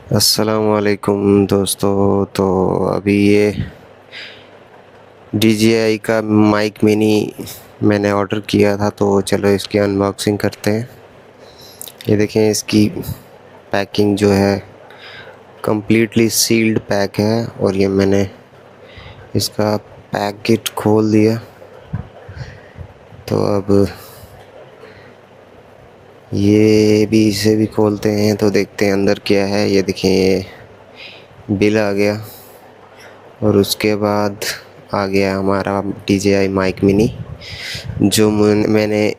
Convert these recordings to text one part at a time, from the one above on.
अस्सलामुअलैकुम दोस्तों। तो अभी ये DJI का माइक मिनी मैंने ऑर्डर किया था, तो चलो इसकी अनबॉक्सिंग करते हैं। ये देखें, इसकी पैकिंग जो है कम्प्लीटली सील्ड पैक है और ये मैंने इसका पैकेट खोल दिया। तो अब ये भी, इसे भी खोलते हैं तो देखते हैं अंदर क्या है। ये देखें, ये बिल आ गया और उसके बाद आ गया हमारा DJI माइक मिनी, जो मैंने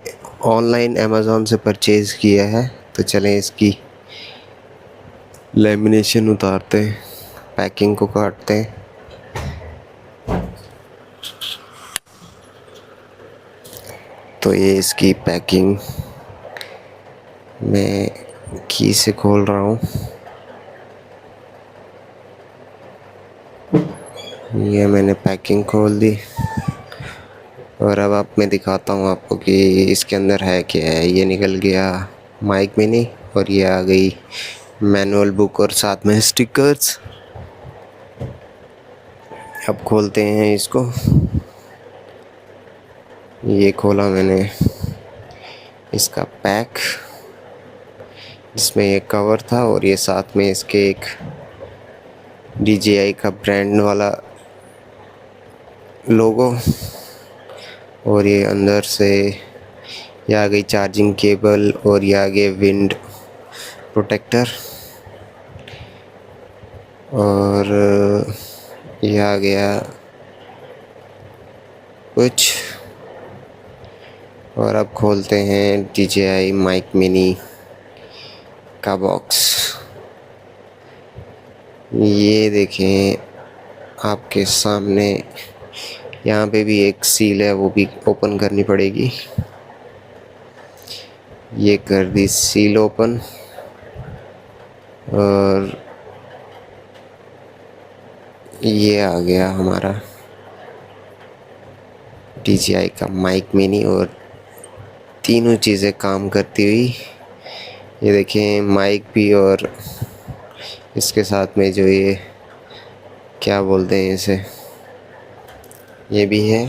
ऑनलाइन अमेज़ॉन से परचेज़ किया है। तो चलें इसकी लेमिनेशन उतारते हैं, पैकिंग को काटते हैं। तो ये इसकी पैकिंग मैं की से खोल रहा हूँ। ये मैंने पैकिंग खोल दी और अब मैं दिखाता हूँ आपको कि इसके अंदर है क्या है। ये निकल गया माइक मिनी और ये आ गई मैनुअल बुक और साथ में स्टिकर्स। अब खोलते हैं इसको। ये खोला मैंने इसका पैक, जिसमें ये कवर था और ये साथ में इसके एक DJI का ब्रांड वाला लोगो। और ये अंदर से ये आ गई चार्जिंग केबल और ये आ गए विंड प्रोटेक्टर और ये आ गया कुछ। और अब खोलते हैं DJI माइक मिनी का बॉक्स। ये देखें आपके सामने, यहाँ पे भी एक सील है, वो भी ओपन करनी पड़ेगी। ये कर दी सील ओपन और ये आ गया हमारा DJI का माइक मिनी और तीनों चीज़ें काम करती हुई। ये देखें, माइक भी और इसके साथ में जो ये क्या बोलते हैं इसे, ये भी है।